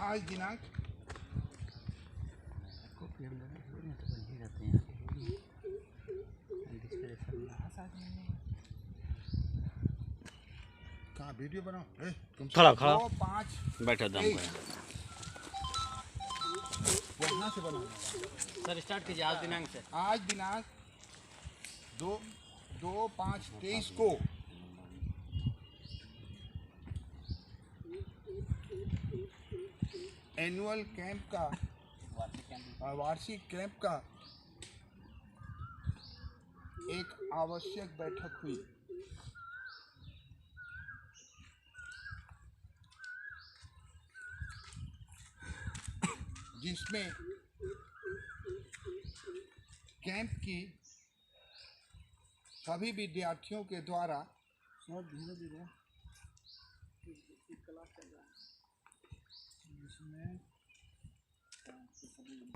आज दिनांक कहाँ वीडियो बनाओ खड़ा खड़ा 5 बैठा दम वहाँ से बना सर स्टार्ट कीजिए आज दिनांक से। आज दिनांक 2/5/23 को एनुअल कैंप का वार्षिक कैंप का एक आवश्यक बैठक हुई। जिसमें कैंप की सभी विद्यार्थियों के द्वारा धीरे धीरे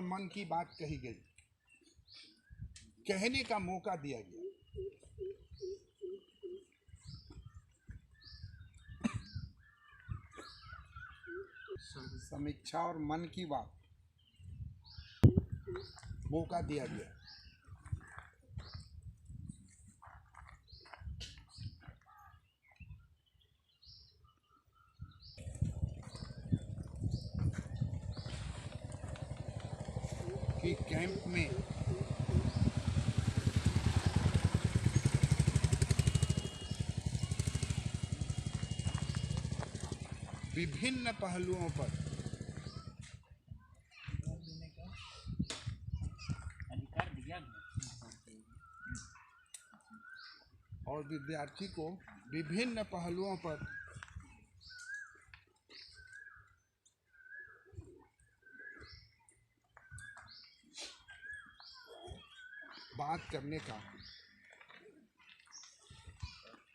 मन की बात कही गई, कहने का मौका दिया गया। समीक्षा और मन की बात मौका दिया गया। कि कैंप में विभिन्न पहलुओं पर और विद्यार्थी को विभिन्न पहलुओं पर बात करने का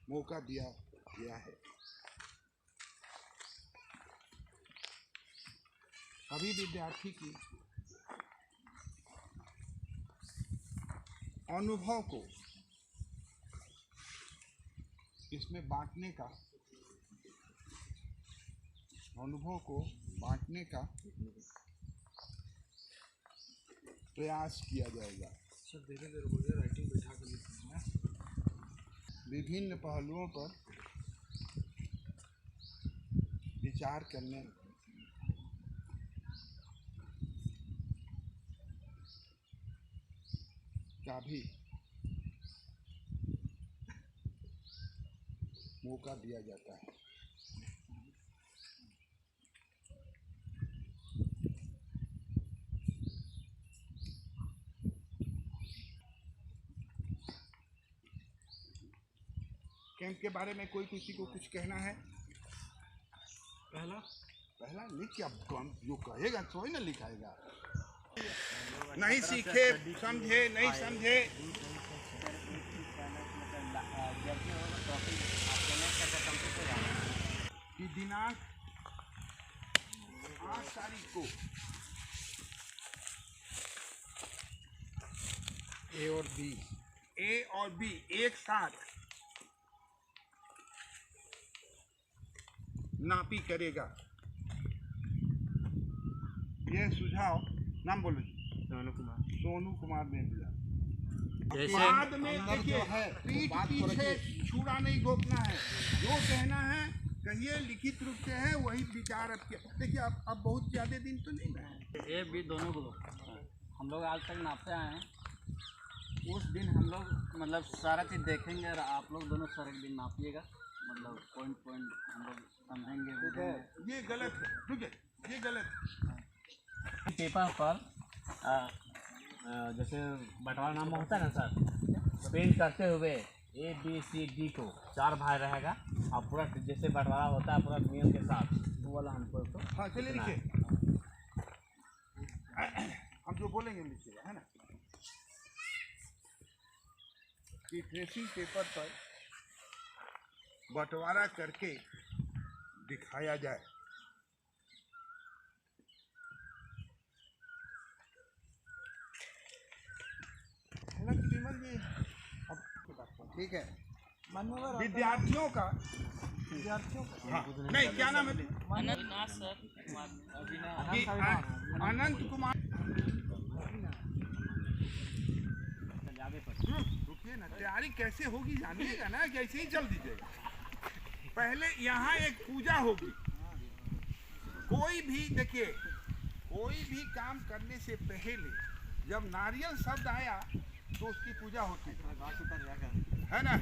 मौका दिया गया है। सभी विद्यार्थी की अनुभव को इसमें बांटने का प्रयास किया जाएगा। सर धीरे धीरे बोलिए, राइटिंग बैठा कर लिखना है। विभिन्न पहलुओं पर विचार करने का भी मौका दिया जाता है। कैंप के बारे में कोई किसी को कुछ कहना है? पहला लिख, अब जो कहेगा तो ही ना लिखाएगा। नहीं सीखे, समझे, नहीं समझे, कि दिनांक 8 तारीख को ए और बी एक साथ नापी करेगा। ये सुझाव, नाम बोलो जी। सोनू कुमार ने दिया। बाद में देखिए, पीठ पीछे छुरा नहीं घोपना है। जो कहना है कहिए, लिखित रूप से है, वही विचार अब देखिए। अब बहुत ज़्यादा दिन तो नहीं है। ए बी दोनों को हम लोग आज तक नापते आए हैं। उस दिन हम लोग मतलब सारा चीज़ देखेंगे और आप लोग दोनों सर एक दिन नापिएगा, मतलब पॉइंट हम लोग समझेंगे। ये गलत है, ठीक है, ये गलत है। पेपर पर जैसे बंटवारा नाम होता है ना सर, प्रिंट करते हुए A B C D को 4 भाग रहेगा और पूरा जैसे बंटवारा होता है पूरा नियम के साथ, वो वाला हमको तो हाँ चलिए लिखिए, हम जो बोलेंगे लिखिएगा, है ना। कि ट्रेसिंग पेपर पर बंटवारा करके दिखाया जाए। है ना विमल जी? अब ठीक है, विद्यार्थियों का हाँ नहीं, क्या नाम है? मनोज सर। कि अनंत कुमार रुकिए ना, तैयारी कैसे होगी जानिएगा ना, कैसे ही चल दीजिएगा। पहले यहाँ एक पूजा होगी। कोई भी देखिए, कोई भी काम करने से पहले जब नारियल शब्द आया तो उसकी पूजा होती है ना।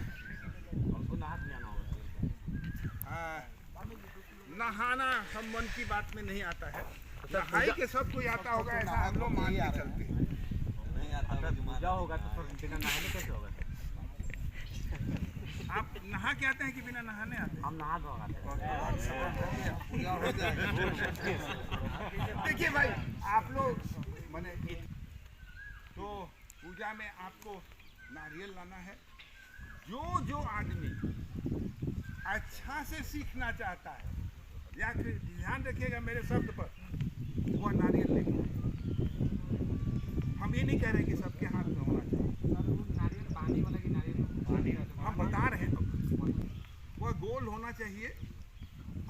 नहाना हम मन की बात में नहीं आता है, नहाई के सब कोई आता होगा, ऐसा हम लोग मान के चलते हैं। पूजा होगा तो फिर बिना नहाने कैसे होगा? आप नहा के आते हैं कि बिना नहाने आते हैं? हम नहा धो आते हैं। देखिए भाई, आप लोग माने तो पूजा में आपको नारियल लाना है। जो आदमी अच्छा से सीखना चाहता है, या फिर ध्यान रखिएगा मेरे शब्द पर, वह नारियल लेगा। हम ये नहीं कह रहे कि सबके हाथ में होना चाहिए, नारियल पानी वाला की नारियल हम बता रहे हैं वह गोल होना चाहिए,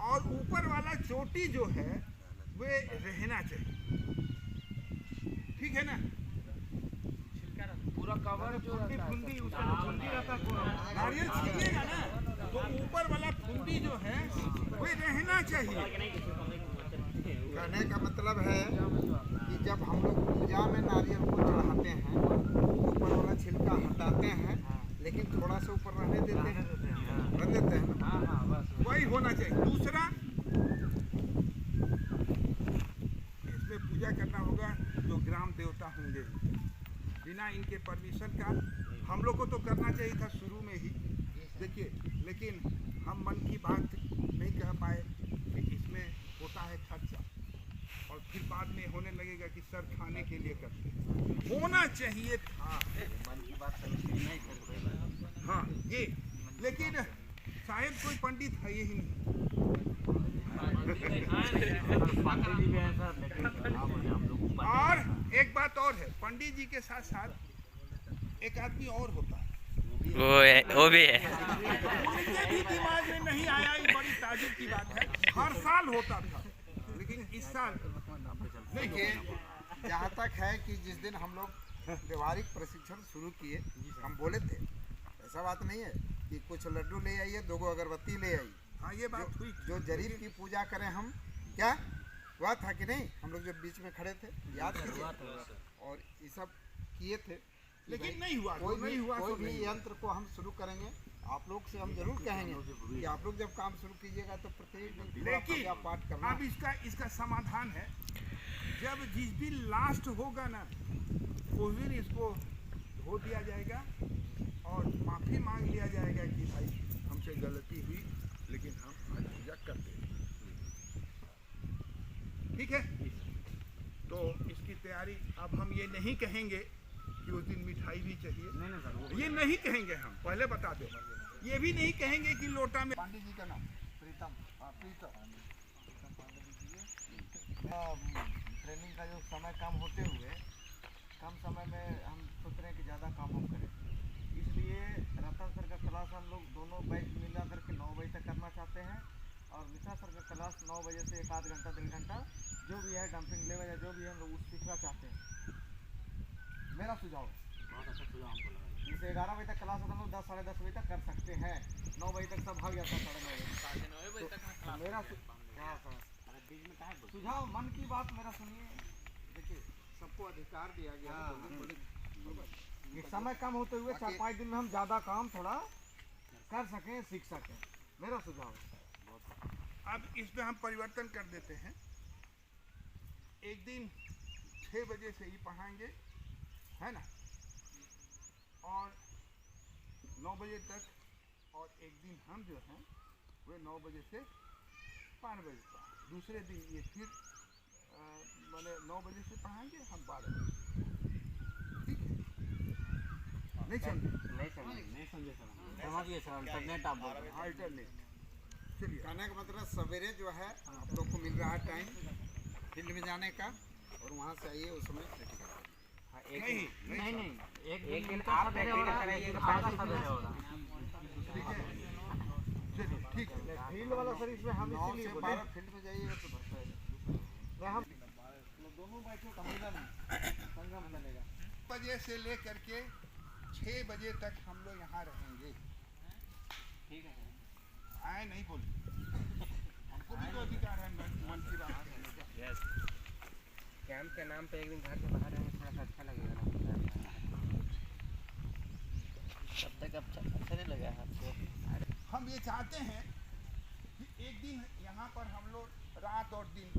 और ऊपर वाला चोटी जो है वे रहना चाहिए, ठीक है ना। पूरा कवर जो फुंदी उसका फुंदी रहता है, नारियल छीलिएगा ना तो ऊपर वाला फुंदी जो है वे रहना चाहिए। कहने का मतलब है कि जब हम लोग पूजा में नारियल को चढ़ाते हैं, ऊपर वाला छिलका हटाते हैं, लेकिन थोड़ा सा ऊपर रहने देते हैं, रख देते हैं ना, वही होना चाहिए। दूसरा, इसमें पूजा करना होगा जो ग्राम देवता होंगे, बिना इनके परमिशन का हम लोग को तो करना चाहिए था शुरू में ही, देखिए, लेकिन हम मन की बात नहीं कह पाए कि इसमें होता है खर्चा, और फिर बाद में होने लगेगा कि सर खाने के लिए करते हैं। होना चाहिए था मन की बात नहीं कर, हाँ ये, लेकिन शायद कोई पंडित है ही नहीं। और एक बात और है, पंडित जी के साथ साथ एक आदमी और होता है, वो भी है। उनके भी दिमाग में नहीं आया, ये बड़ी ताजुब की बात है। हर साल होता था, लेकिन इस साल देखिए, जहाँ तक है कि जिस दिन हम लोग व्यवहारिक प्रशिक्षण शुरू किए, हम बोले थे, ऐसा बात नहीं है कि कुछ लड्डू ले आइए, 2 अगरबत्ती ले आई। हाँ ये बात हुई, जो जरीब की पूजा करें हम, क्या हुआ था कि नहीं? हम लोग जब बीच में खड़े थे, याद कीजिए, और ये सब किए थे, लेकिन नहीं हुआ, कोई नहीं हुआ कोई तो भी नहीं। यंत्र को हम शुरू करेंगे, आप लोग से हम जरूर कहेंगे कि आप लोग जब काम शुरू कीजिएगा तो प्रत्येक दिन पूरा लेकिन पूजा पाठ करना। अब इसका समाधान है, जब जिस दिन लास्ट होगा ना, उस दिन इसको धो दिया जाएगा और माफ़ी मांग लिया जाएगा कि भाई हमसे गलती हुई, लेकिन हम आज पूजा करते हैं, ठीक है। तो इसकी तैयारी, अब हम ये नहीं कहेंगे कि उस दिन मिठाई भी चाहिए, ये नहीं कहेंगे, हम पहले बता दें। ये भी नहीं कहेंगे कि लोटा में, पांडे जी का नाम प्रीतम, ट्रेनिंग का जो समय कम होते हुए, कम समय में हम सोच रहे हैं कि ज़्यादा काम हम करें, इसलिए रतन सर का क्लास हम लोग दोनों बैच मिला करके 9 बजे तक करना चाहते हैं, और मिश्रा सर का क्लास 9 बजे से 1 आध घंटा 1.5 घंटा जो भी है डंपिंग लेवल या जो भी है हम लोग उस सीखना चाहते हैं। मेरा सुझाव बहुत अच्छा सुझाव हमको लगा। जैसे 11 बजे तक क्लास होता है, हम लोग 10 साढ़े 10 बजे तक कर सकते हैं, 9 बजे तक सब भाग जाता है, 9:30 बजे तो मेरा सुझाव, मन की बात मेरा सुनिए। देखिए, सबको अधिकार दिया गया है, ये समय कम होते हुए 4-5 दिन में हम ज़्यादा काम थोड़ा कर सकें, सीख सकें, मेरा सुझाव है। अब इसमें हम परिवर्तन कर देते हैं, एक दिन 6 बजे से ही पढ़ाएंगे, है ना, और 9 बजे तक, और एक दिन हम जो हैं वे 9 बजे से 5 बजे तक, दूसरे दिन ये फिर मैंने 9 बजे से पढ़ाएंगे हम 12 बजे, ठीक है। नहीं समझे? नहीं समझे सर, समझिए सर, अल्टरनेट आप बोल रहे हैं। अल्टरनेट, चलिए। कहने का मतलब सवेरे जो है आप लोग को मिल रहा है टाइम फील्ड में जाने का, और वहाँ से आइए उस समय नहीं एक दिन आप सवेरे होगा, एक दिन आपका सवेरे होगा। चलिए ठीक है। फील्ड वाला सर इसमें हम 9 से 12 फील्ड में जाइएगा तो भरता है। दोनों बैठे सम्मेलन संगम चलेगा। बजे से लेकर के 6 बजे तक हम लोग यहाँ रहेंगे। ठीक है। आए नहीं बोले, हमको भी तो अधिकार है मन की बात कहने का। कैंप के नाम पे एक दिन घर से बाहर रहेंगे, थोड़ा सा अच्छा लगेगा ना। तब तक अच्छा नहीं लगा आपको? हम ये चाहते हैं कि एक दिन यहाँ पर हम लोग रात और दिन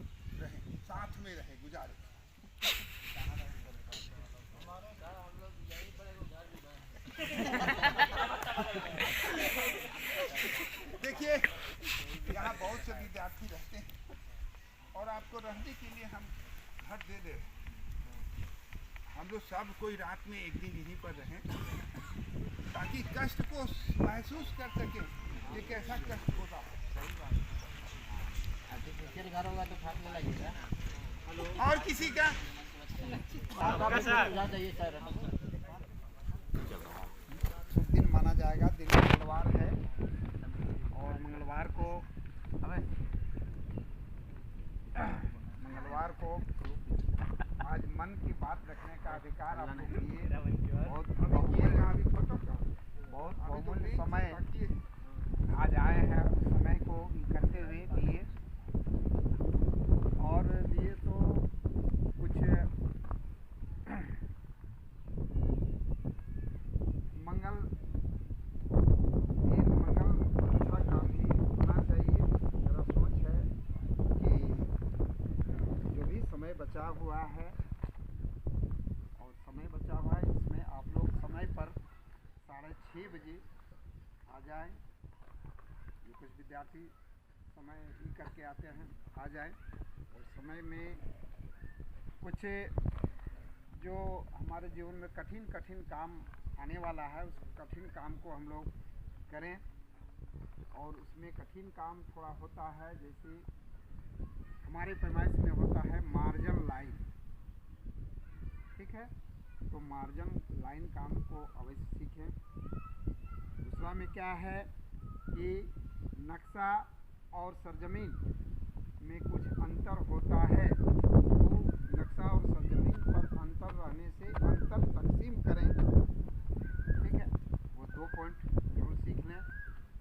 रहें, साथ में रहें, गुजारे। देखिए, यहाँ बहुत से विद्यार्थी रहते हैं और आपको रहने के लिए हम घर दे दे रहे हैं। हम लोग सब कोई रात में एक दिन यहीं पर रहें ताकि कष्ट को महसूस कर सके कि कैसा कष्ट होता है। आर्टिफिशियल घर होगा तो फाटने लगेगा। और किसी का जाइए सर। शुभ दिन माना जाएगा। दिन मंगलवार है और मंगलवार को आज मन की बात रखने का अधिकार आपने दिए। बहुत बहुमूल्य समय आज आए हैं, समय को करते हुए दिए और दिए तो कुछ मंगल अच्छा काम ही होना चाहिए। मेरा सोच है कि जो भी समय बचा हुआ है इसमें आप लोग समय पर 6:30 बजे आ जाएं। जो कुछ विद्यार्थी समय ही करके आते हैं आ जाएं और समय में कुछ जो हमारे जीवन में कठिन काम आने वाला है उस कठिन काम को हम लोग करें। और उसमें कठिन काम थोड़ा होता है, जैसे हमारे पैमाइश में होता है मार्जिन लाइन। ठीक है, तो मार्जिन लाइन काम को अवश्य सीखें। दूसरा में क्या है कि नक्शा और सरजमीन में कुछ अंतर होता है, तो नक्शा और सरजमीन पर अंतर रहने से अंतर तकसीम करें। ठीक है, वो 2 पॉइंट जरूर सीख लें।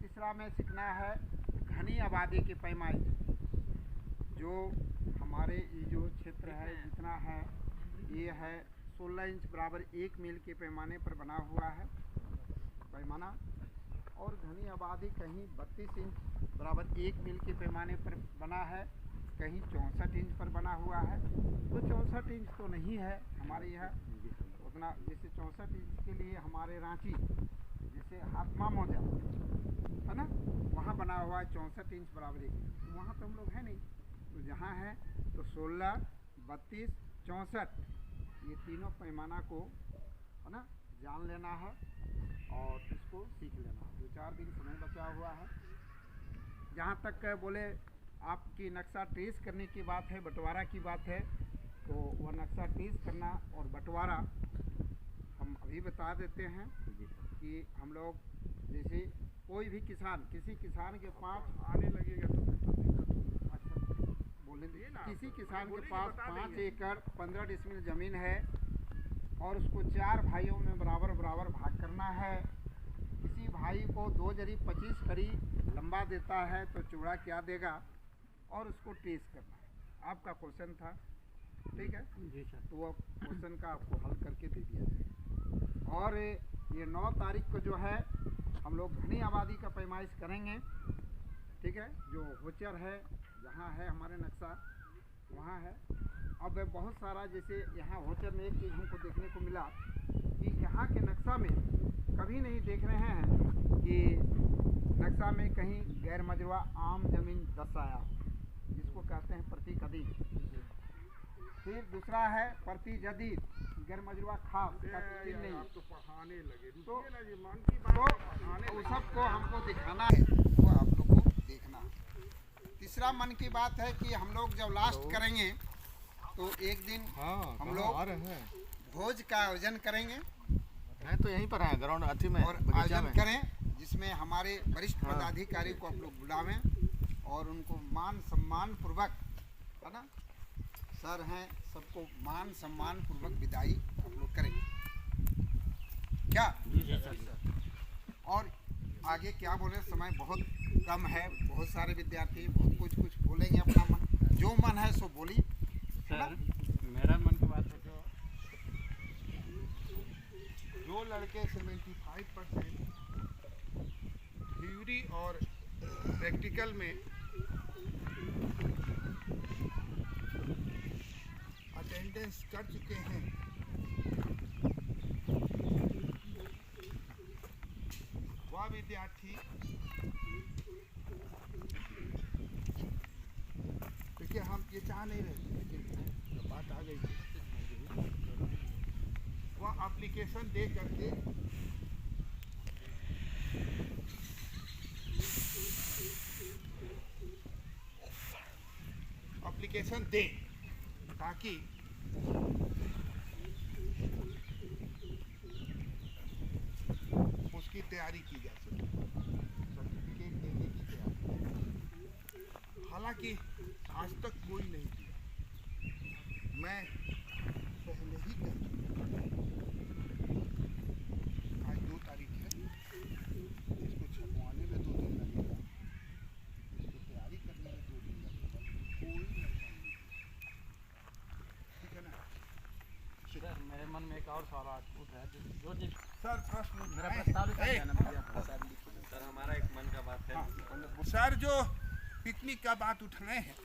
तीसरा में सीखना है घनी आबादी की पैमाइश। जो हमारे ये जो क्षेत्र है जितना है ये है 16 इंच बराबर 1 मील के पैमाने पर बना हुआ है पैमाना, और घनी आबादी कहीं 32 इंच बराबर 1 मील के पैमाने पर बना है, कहीं 64 इंच पर बना हुआ है। तो 64 इंच तो नहीं है हमारे यहाँ उतना। जैसे 64 इंच के लिए हमारे रांची जैसे हाथमा मौजा है ना, वहाँ बना हुआ है 64 इंच बराबर 1 मील। तो वहाँ तो हम लोग है नहीं, तो जहाँ है तो 16, 32, 64 ये तीनों पैमाना को है ना जान लेना है और इसको सीख लेना है। 2-4 दिन समय बचा हुआ है। जहाँ तक बोले आपकी नक्शा ट्रेस करने की बात है, बंटवारा की बात है, तो वह नक्शा ट्रेस करना और बंटवारा हम अभी बता देते हैं कि हम लोग जैसे कोई भी किसान, किसी किसान के पास आने लगेगा तो अच्छा बोले किसी किसान के पास 5 एकड़ 15 डिसमिल ज़मीन है और उसको 4 भाइयों में बराबर भाग करना है। किसी भाई को 2 जरी 25 कड़ी लंबा देता है तो चौड़ा क्या देगा और उसको ट्रेस करना है। आपका क्वेश्चन था, ठीक है जी सर, तो वो क्वेश्चन का आपको हल करके दे दिया जाएगा। और ये 9 तारीख को जो है हम लोग घनी आबादी का पैमाइश करेंगे। ठीक है, जो होचर है जहाँ है हमारे नक्शा वहाँ है। अब बहुत सारा जैसे यहाँ होचर में एक चीज़ हमको देखने को मिला कि यहाँ के नक्शा में कभी नहीं देख रहे हैं कि नक्शा में कहीं गैर मजरूआ आम ज़मीन दर्शाया, जिसको कहते हैं प्रति कदीम। फिर दूसरा है प्रति जदीद गैर मजरूआ खास का चिन्ह नहीं, तो उस सबको हमको दिखाना है, वो आप लोग को देखना है। तीसरा मन की बात है कि हम लोग जब लास्ट करेंगे तो एक दिन हम लोग भोज का आयोजन करेंगे। तो यहीं पर है ग्राउंड अथी में और आयोजन करें जिसमें हमारे वरिष्ठ पदाधिकारी को आप लोग बुलावें और उनको मान सम्मान पूर्वक है ना सर हैं, सबको मान सम्मान पूर्वक विदाई आप लोग करेंगे क्या? और आगे क्या बोले, समय बहुत कम है, बहुत सारे विद्यार्थी बहुत कुछ बोलेंगे अपना मन, जो मन है सो बोलिए। सर मेरा मन की बात है, जो लड़के 75% थ्योरी और प्रैक्टिकल में अटेंडेंस कर चुके हैं, वह विद्यार्थी देखिए, हम ये चाह नहीं रहे, लेकिन बात आ गई थी, वह एप्लीकेशन दे करके एप्लीकेशन दे, ताकि उसकी तैयारी की जा सके, सर्टिफिकेट देने की तैयारी। हालांकि आज तक कोई नहीं किया, मैं पहले ही कर चुका। आज 2 तारीख है, इसको छपवाने में 2 दिन लगेगा, इसको तैयारी करने में 2 दिन लगेगा, कोई नहीं। ठीक है ना? सर मेरे मन में एक और सवाल उठ रहा है, जो चीज सर प्रश्न मेरा प्रस्ताव लिखा जाना भैया था। सर हमारा एक मन का बात है। हाँ, सर जो पिकनिक का बात उठाए हैं,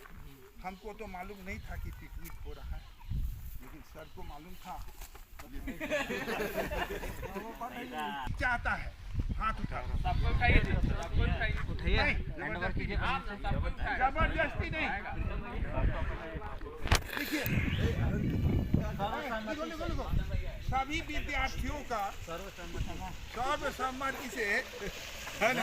हमको तो मालूम नहीं था कि पिकनिक हो रहा है, लेकिन सर को मालूम था। चाहता है हाथ उठा, उठाइए, जबरदस्ती नहीं। देखिए, देखो, सभी विद्यार्थियों का सर्वसम्मति से है ना,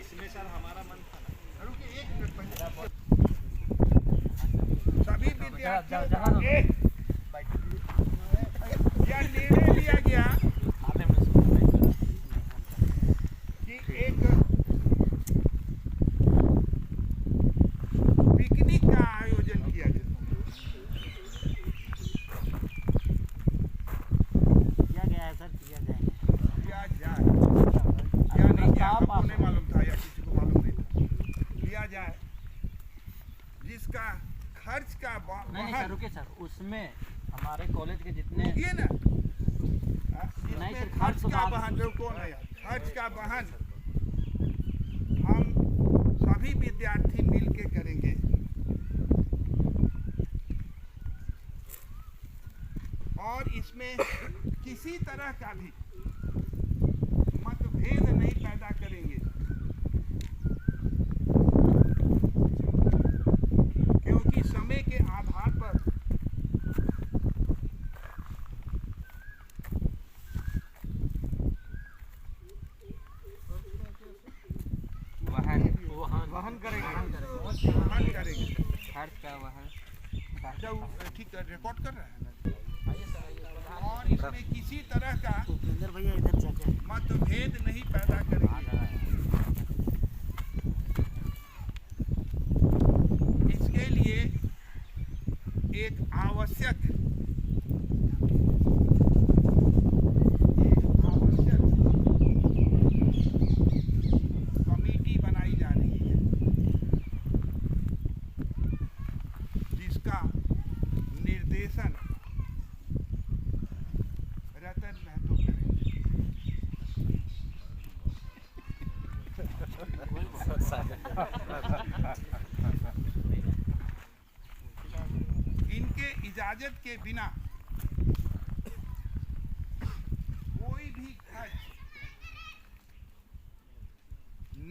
इसमें सर हमारा मन था ना। रुकिए 1 मिनट पहले, सभी विद्यार्थियों का यह निर्णय लिया गया कि एक पिकनिक का आयोजन किया जाए। किया गया है सर, किया जाएगा। किया जाए या नहीं किया, हमको नहीं मालूम था या किसी को मालूम नहीं था। किया जाए जिसका खर्च का नहीं सर, रुकिए सर, उसमें हमारे कॉलेज के जितने ये ना नहीं सर, खर्च का बहन कौन है यार, खर्च का बहन हम सभी विद्यार्थी मिलके करेंगे। और इसमें किसी तरह का भी मतभेद नहीं पैदा करेंगे, क्योंकि समय के आधार पर वहन करेंगे। वहन करेंगे। खर्च का वहन। अच्छा, ठीक है, रिकॉर्ड कर रहे हैं ना? और इसमें किसी तरह का भैया इधर जाके मतभेद नहीं पैदा करेंगे। इसके लिए एक आवश्यक कमेटी बनाई जा रही है, जिसका निर्देशन रतन महतो करेंगे। इनके इजाजत के बिना कोई भी खर्च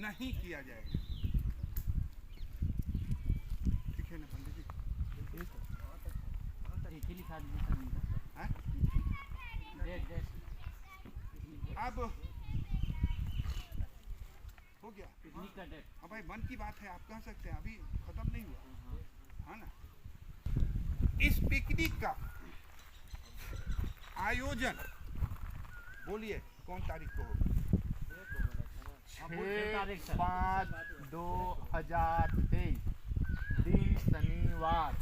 नहीं किया जाएगा। ठीक है ना पंडित जी? एक ही लिखा दीजिए सर इनका। हाँ? डेट अब हो गया पिकनिक का डेट। हाँ भाई, मन की बात है, आप कह सकते हैं, अभी खत्म नहीं हुआ, हाँ ना? इस पिकनिक का आयोजन बोलिए कौन तारीख को होगा? 6/5/2023 दिन शनिवार।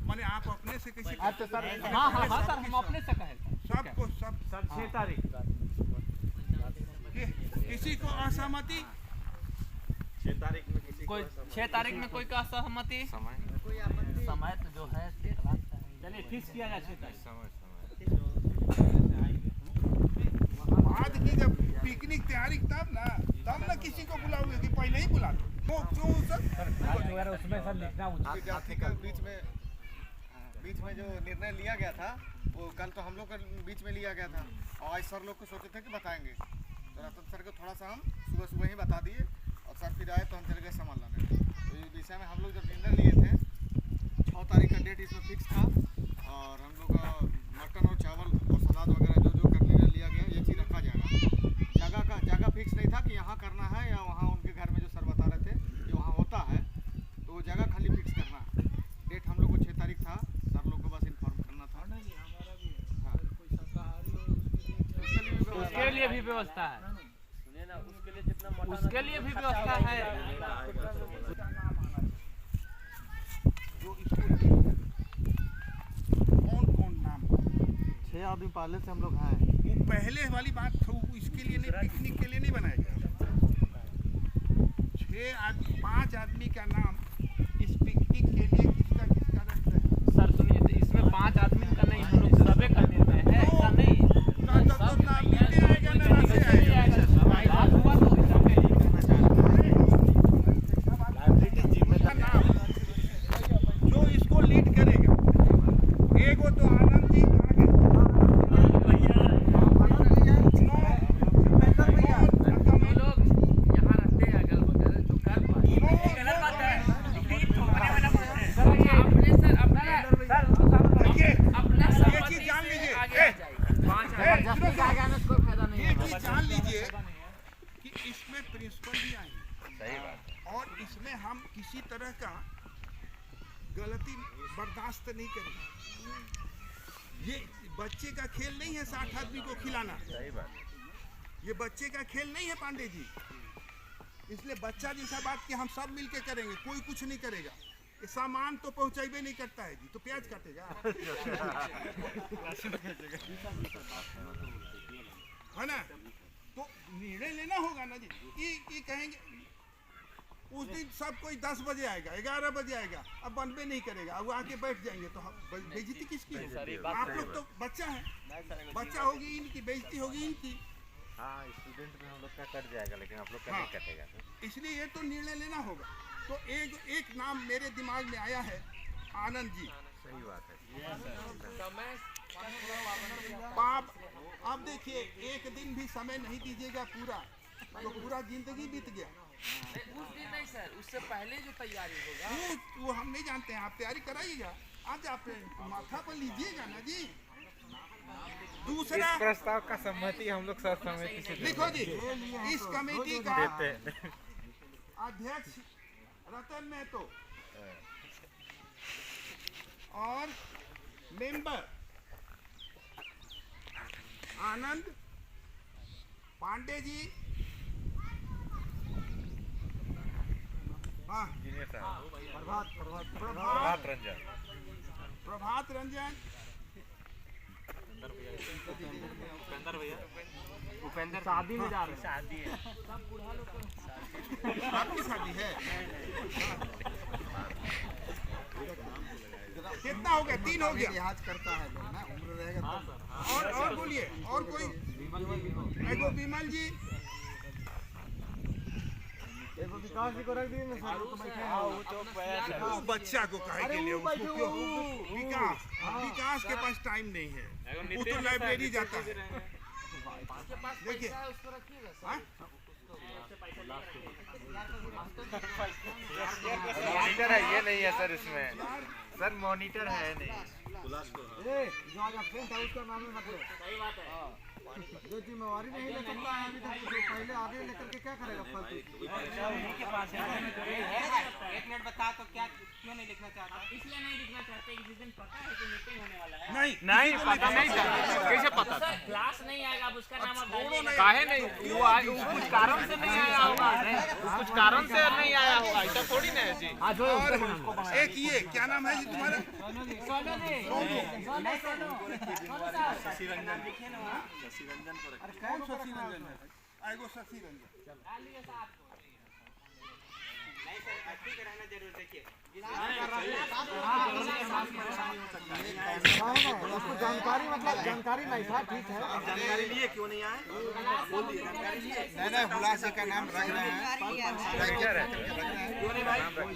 माने आप अपने से कैसे? अच्छा सर, हाँ हाँ हाँ सर, हम अपने से कहे सबको सब 6 तारीख किसी को असहमति? 6 तारीख में कोई का असहमति? समय तो जो है चलिए फिक्स किया जाए 6 तारीख। बाद की जब पिकनिक तैयारी तब ना किसी को बुलाओगे कि पहले ही बुला दो? क्यों सर? उसमें सर लिखना बीच में जो निर्णय लिया गया था वो कल तो हम लोग के बीच में लिया गया था और आज सर लोग को सोचे थे कि बताएंगे, तो रतन सर को थोड़ा सा हम सुबह ही बता दिए और सर फिर आए तो हम चले गए सामान लाने। तो इस विषय में हम लोग जब निर्णय लिए थे 6 तारीख का डेट इसमें फिक्स था और हम लोग मटन और चावल और सलाद वगैरह जो कर लिया गया ये चीज़ रखा जाएगा। जगह फिक्स नहीं था कि यहाँ करना है या वहाँ उनके घर में जो सर बता रहे थे कि वहाँ होता है, तो वो जगह खाली फिक्स करना है। डेट हम लोग को 6 तारीख था, सर लोग को बस इन्फॉर्म करना था। उसके लिए भी व्यवस्था है, सुनिए ना, उसके लिए भी व्यवस्था है। कौन नाम? 6 आदमी पहले से हम लोग हैं। वो पहले वाली बात तो इसके लिए नहीं, पिकनिक के लिए नहीं बनाया गया। 5 आदमी का नाम इस पिकनिक के लिए किसका रहता है? सर सुनिए, तो इसमें 5 आदमी का नहीं, हम लोग सबे का निर्णय है, ऐसा नहीं है। नाम नीचे आएगा ना नीचे आएगा? बात हुआ तो सबे लिखना चाह नाम जो इसको लीड करेगा, एगो तो आनंद जी जान लीजिए कि इसमें प्रिंसिपल भी आएंगे। सही बात। और इसमें हम किसी तरह का गलती बर्दाश्त नहीं करेंगे। ये बच्चे का खेल नहीं है 60 आदमी को खिलाना। सही बात। ये बच्चे का खेल नहीं है पांडे जी, इसलिए बच्चा जैसा बात कि हम सब मिलके करेंगे, कोई कुछ नहीं करेगा। ये सामान तो पहुंचाइबे नहीं करता है जी, तो प्याज काटेगा है ना? तो निर्णय लेना होगा ना जी। ये कहेंगे उस दिन सब कोई 10 बजे आएगा, 11 बजे आएगा, अब बनबे नहीं करेगा, अब आके बैठ जाएंगे, तो बेइज्जती किसकी होगी? आप लोग तो बच्चा है, बच्चा होगी इनकी, बेइज्जती होगी इनकी। हाँ, स्टूडेंट में हम लोग का कट जाएगा, लेकिन आप लोग का नहीं कटेगा। इसलिए ये तो निर्णय लेना होगा। तो एक नाम मेरे दिमाग में आया है, आनंद जी। सही बात है। पाप अब देखिए, एक दिन भी समय नहीं दीजिएगा पूरा, तो पूरा जिंदगी बीत गया। उस दिन नहीं सर, उससे पहले जो तैयारी होगा वो हम नहीं जानते हैं, आप तैयारी कराइएगा, आज आप माथा पर लीजिएगा ना जी। दूसरा प्रस्ताव का सम्मति हम लोग सब समिति से लिखो जी। इस कमेटी का अध्यक्ष रतन महतो और मेंबर आनंद पांडे जी, हाँ, प्रभात रंजन, उपेंद्र शादी में जा रहे हैं। शादी है, आपकी शादी है? कितना हो गया? 3 हो गया। लिहाज करता है ना, उम्र रहेगा तब। और बोलिए, और कोई? एगो विमल जी, एगो विकास जी को रख दिए ना सर, वो तो बैठे हैं। वो बच्चा को काहे के लिए? उसको क्यों? विकास के पास टाइम नहीं है, वो तो लाइब्रेरी जाता है। देखिए, मॉनिटर है, ये नहीं है सर, इसमें सर मॉनिटर है नहीं। जो आज एब्सेंट है उसका नाम ही मत लो। सही बात है। जो जिम्मेवारी नहीं ले सकता है अभी तक, जो पहले आगे लेकर के क्या करेगा? फालतू उन्हीं के पास है। 1 मिनट बता तो क्या क्यों नहीं लिखना चाहता? इसलिए नहीं लिखना चाहते, जिस दिन पता है कि मीटिंग होने वाला है। नहीं पता नहीं था, कैसे पता? क्लास नहीं आएगा, अब उसका नाम आप डालिएगा। काहे नहीं वो कुछ कारण से नहीं आया होगा, कुछ कारण से नहीं आया होगा, ऐसा थोड़ी ना है जी। और एक ये क्या नाम है जी तुम्हारा? शशि रंजन है, आएगो शशि रंजन। उसको जानकारी मतलब जानकारी नहीं था, ठीक है। जानकारी लिए क्यों नहीं आए? बोल दिए जानकारी लिए। नहीं खुलासे का नाम रख रहे हैं।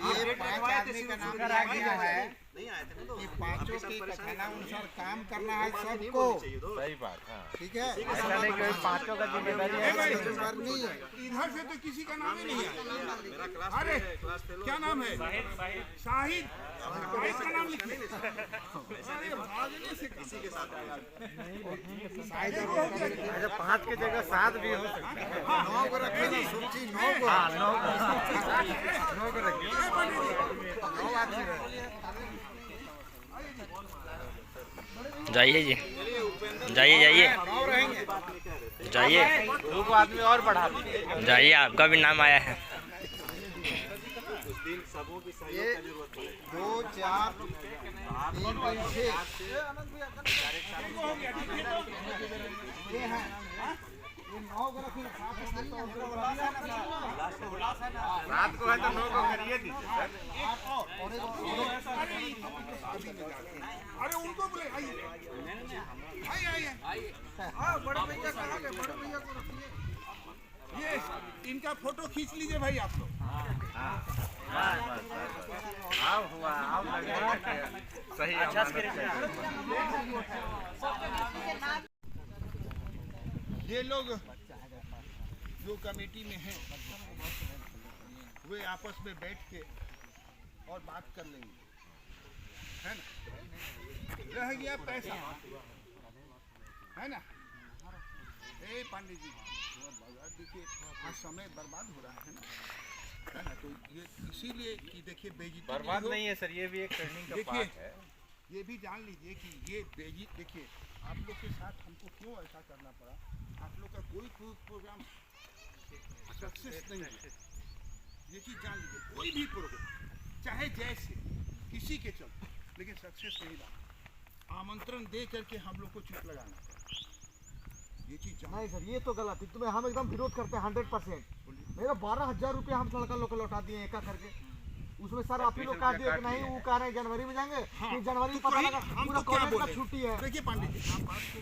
ये 5 आदमी का नाम रखा गया है कि पांचों के कथनानुसार काम करना है सबको। सही बात, हाँ ठीक है, ऐसा नहीं कि पांचों का जिम्मेदारी नहीं है। इधर से तो किसी का नाम ही नहीं है। अरे क्या नाम है? शाहिद, शाहिद का नाम लिखिए। अरे भागने से किसी के साथ अच्छा 5 की जगह 7 भी हो सकता है। 9 को रखिए ना, सूची 9 को। 9 को रखिए। 9 आदमी रहे। जाइए जी, जाइए जाइए जाइए 2 आदमी और बढ़ा दीजिए। जाइए, आपका भी नाम आया है। ये 2 4 3 5 6 ये है। ये 9 को रखिए, 7 रात को है तो 9 को करिए दीजिए। अरे उनको बोले आइए आइए आइए। बड़े भैया कहाँ गए? बड़े भैया को रखिए। ये इनका फोटो खींच लीजिए भाई आप लोग। सही ये लोग जो कमेटी में हैं वे आपस में बैठ के और बात कर लेंगे, है ना? रह गया पैसा, है ना? ए पांडे जी, देखिए आज समय बर्बाद हो रहा है ना? तो ये इसीलिए कि देखिए बेइज्जती बर्बाद नहीं है सर, ये भी एक ट्रेनिंग का पार्ट है। ये भी जान लीजिए कि ये बेइज्जती, देखिए आप लोग के साथ हमको क्यों ऐसा करना पड़ा। आप लोग का कोई प्रोग्राम सक्सेस नहीं है, ये चीज़ जान लीजिए। कोई भी प्रोग्राम चाहे जैसे किसी के चलते, लेकिन सक्सेस नहीं रहा। आमंत्रण दे करके हम लोग को चुप लगाना पड़ा, ये चीज़ नहीं सर, ये तो गलत है। तुम्हें हम एकदम विरोध करते हैं 100%। मेरा 12,000 रुपये हम लड़का लोग को लौटा दिए एक करके। उसमें सर आप ही लोग कह दिए कि नहीं वो कह रहे हैं जनवरी में जाएंगे। फिर जनवरी में पता लगा पूरा कॉलेज का छुट्टी है। देखिए पांडे जी, आप बात को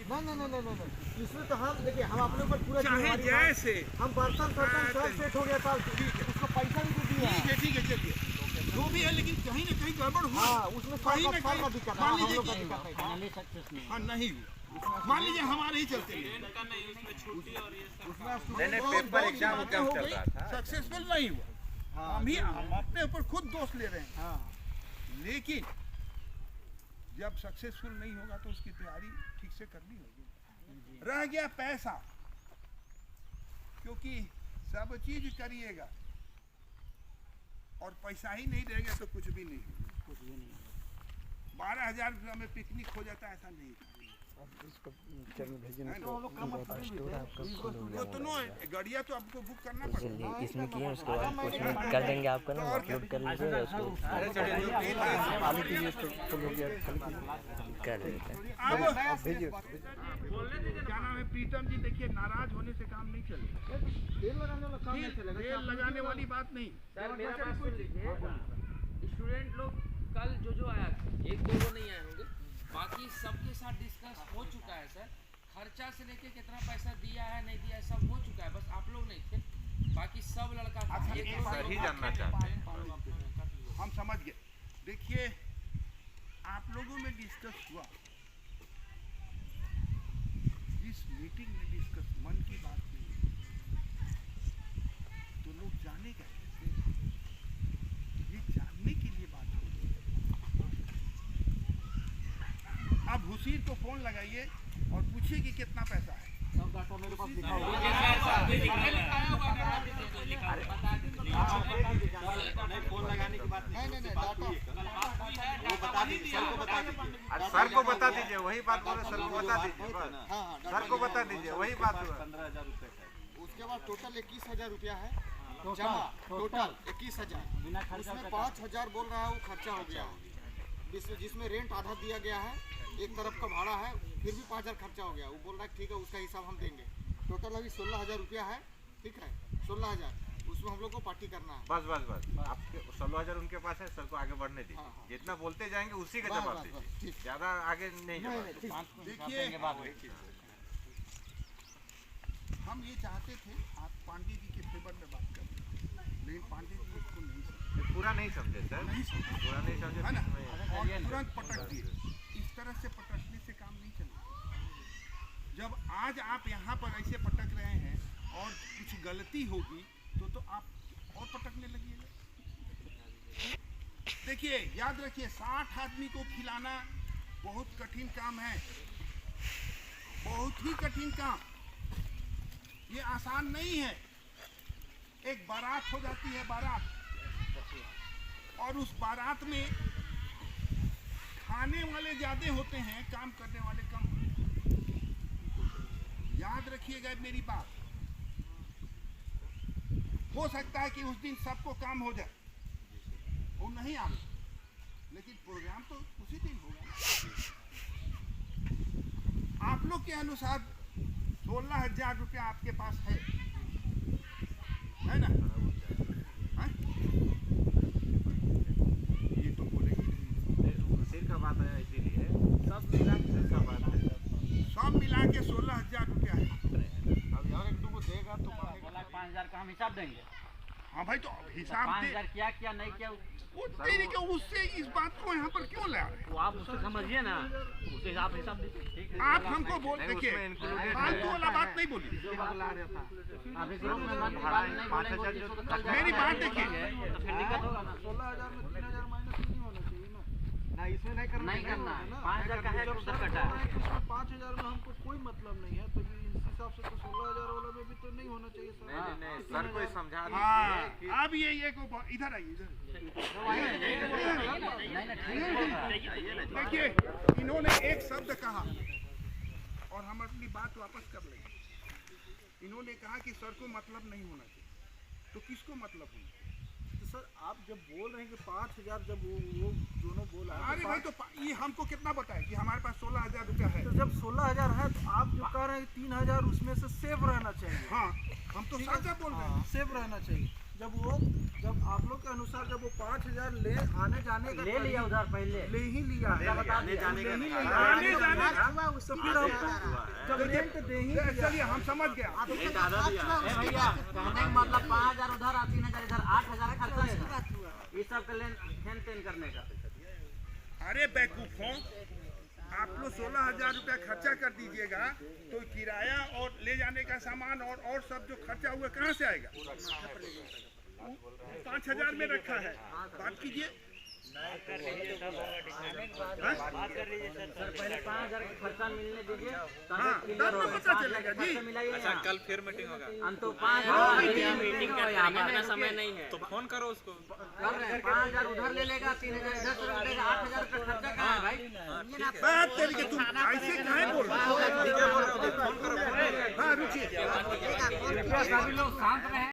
नहीं इसमें तो हम देखिए हम अपने ऊपर पूरा चाहे जैसे हम बर्तन सब सेट हो गया था, उसको पैसा भी दे दिया। ठीक है चलिए, जो भी है, लेकिन कहीं ना कहीं गड़बड़ हुआ। हाँ उसमें कहीं ना साल का दिक्कत है, मान हम लीजिए लोग का कि दिक्कत है। फाइनली सक्सेस नहीं हाँ नहीं हुआ, मान लीजिए हमारे ही चलते पेपर एग्जाम चल रहा था, सक्सेसफुल नहीं हुआ। हम अपने ऊपर खुद दोष ले रहे हैं। लेकिन जब सक्सेसफुल नहीं होगा तो उसकी तैयारी ठीक से करनी होगी। रह गया पैसा, क्योंकि सब चीज करिएगा और पैसा ही नहीं रहेगा तो कुछ भी नहीं होगा। कुछ भी नहीं 12,000 रुपया में पिकनिक हो जाता है, ऐसा नहीं। उतनो गाड़ियाँ तो आपको बुक करना पड़ेगा। इसमें किए उसके बाद उसमें कर देंगे आपका ना, अपलोड कर लीजिएगा उसको, कर देते हैं। क्या नाम है प्रीतम जी, देखिए नाराज होने से काम नहीं चलेगा। तेल लगाने वाली बात नहीं। सर मेरा बात सुन लीजिए, स्टूडेंट लोग कल जो आया 1-2 वो नहीं आए होंगे, बाकी सबके साथ डिस्कस हो चुका है सर। खर्चा से लेके कितना पैसा दिया है नहीं दिया है सब हो चुका है, बस आप लोग नहीं थे, बाकी सब लड़का था। सर ही जानना चाहते हैं। हम समझ गए। देखिए आप लोगों में डिस्कस हुआ, इस मीटिंग में डिस्कस मन की बात नहीं, तो लोग जानेगा कैसे? ये जानने के लिए बात हो रही है। आप हुसीर को फोन लगाइए और पूछिए कि कितना पैसा है। सब डाटा मेरे पास लिखा हुआ है। फोन लगाने की बात नहीं डाटा वो बता दीजिए, सर को बता दीजिए। सर को बता दीजिए, वही बात बोले, सर को बता दीजिए, हाँ सर को बता दीजिए, वही बात हुआ। 15,000 रुपये का। उसके बाद टोटल 21,000 रुपया है जमा, टोटल 21,000। उसमें 5,000 बोल रहा है वो खर्चा हो गया है, जिसमें रेंट आधा दिया गया है, एक तरफ का भाड़ा है, फिर भी 5,000 खर्चा हो गया। वो बोल रहा है ठीक है उसका हिसाब हम देंगे। टोटल अभी 16,000 रुपया है, ठीक है 16,000, उसमें हम लोग को पार्टी करना है। बस आपके 16,000 उनके पास है, सर को आगे बढ़ने दीजिए। हाँ। जितना बोलते जाएंगे उसी का जवाब दीजिए, ज्यादा आगे नहीं जाना। देखिए हम ये चाहते थे आप पांडे जी के फेवर में बात करें, लेकिन पांडे जी इसको नहीं समझे, पूरा नहीं समझे सर, पूरा नहीं समझे है ना, इसमें- और तुरंत पटक दिए। इस तरह से पटकने से काम नहीं चलेगा। जब आज आप यहाँ पर ऐसे पटक रहे हैं और कुछ गलती होगी तो आप और पटकने लगिएगा। देखिए याद रखिए, 60 आदमी को खिलाना बहुत कठिन काम है, बहुत ही कठिन काम, ये आसान नहीं है। एक बारात हो जाती है, बारात, और उस बारात में खाने वाले ज्यादा होते हैं, काम करने वाले कम होते हैं। याद रखिएगा मेरी बात। हो सकता है कि उस दिन सबको काम हो जाए, वो नहीं आए, लेकिन प्रोग्राम तो उसी दिन होगा। आप लोग के अनुसार 16,000 रुपया आपके पास है ना? हाँ? ये तो बोलेगी नहीं। सिर का बात है, इसीलिए सब मिला के सिर का बात है। सब मिला के 16,000 रुपया है। अब यार एक दो को देगा तो बढ़ेगा। 5,000 का हम हिसाब देंगे। हाँ भाई, तो हिसाब दे। 5,000 क्या किया नहीं किया वो तेरी के उससे इस बात को यहाँ पर क्यों ला रहे हैं? तो आप उससे समझिए ना, उससे आप हिसाब दीजिए। आप हमको बोल, देखिए फालतू वाला बात नहीं बोली। अभी ग्रुप में मत बात नहीं बोलेंगे तो कल मेरी बात देखिए, तो फिर दिक्कत होगा ना। 16,000 में 3,000 माइनस नहीं होना चाहिए ना। ना इसमें नहीं करना है। 5,000 का है तो उधर कटा है। 5,000 में हमको कोई मतलब नहीं है, तो इस हिसाब से तो 16,000 वाला में भी तो नहीं होना चाहिए सर। नहीं, सर को समझा हाँ, अब ये को इधर आइए, इधर देखिए, इन्होंने एक शब्द कहा और हम अपनी बात वापस कर लेंगे। इन्होंने कहा कि सर को मतलब नहीं होना चाहिए, तो किसको मतलब होना चाहिए? तो सर आप जब बोल रहे हैं कि 5,000, जब वो दोनों बोला, अरे भाई, तो ये हमको कितना बताए कि हमारे पास 16,000 रुपया है? तो जब 16,000 है तो आप जो कह रहे हैं 3,000 उसमें से सेव रहना चाहिए। हाँ, हम तो साझा बोल रहे हैं। सेव रहना चाहिए। जब आप लोग के अनुसार जब वो 5,000 ले आने जाने का ले लिया उधर पहले ले ही लिया है, आने जाने का नहीं। आने जाने तो फिर हम जब रेंट दे ही चलिए, हम समझ गए। भैया कहने का मतलब 5,000 उधर और 3,000 इधर, 8,000 खर्चा है ये सब का लेन देन करने का। अरे बेवकूफों, आप लोग 16,000 रुपया खर्चा कर दीजिएगा, तो किराया और ले जाने का सामान और सब जो खर्चा हुआ कहाँ से आएगा? 5,000 में रखा है, बात कीजिए। पहले 5,000 का खर्चा मिलने दीजिए, हाँ, तब तो पता चलेगा जी। अच्छा, कल फिर मीटिंग होगा। हम तो 5,000 मीटिंग करने समय नहीं है तो फोन करो उसको। 5,000 उधर ले लेगा, 3,000 इधर से लेगा, 8,000 का खर्चा कहाँ है भाई? बात तेरी तुम ऐसे काहे बोल रहे हो? हाँ, रुचिए। सभी लोग शांत रहे।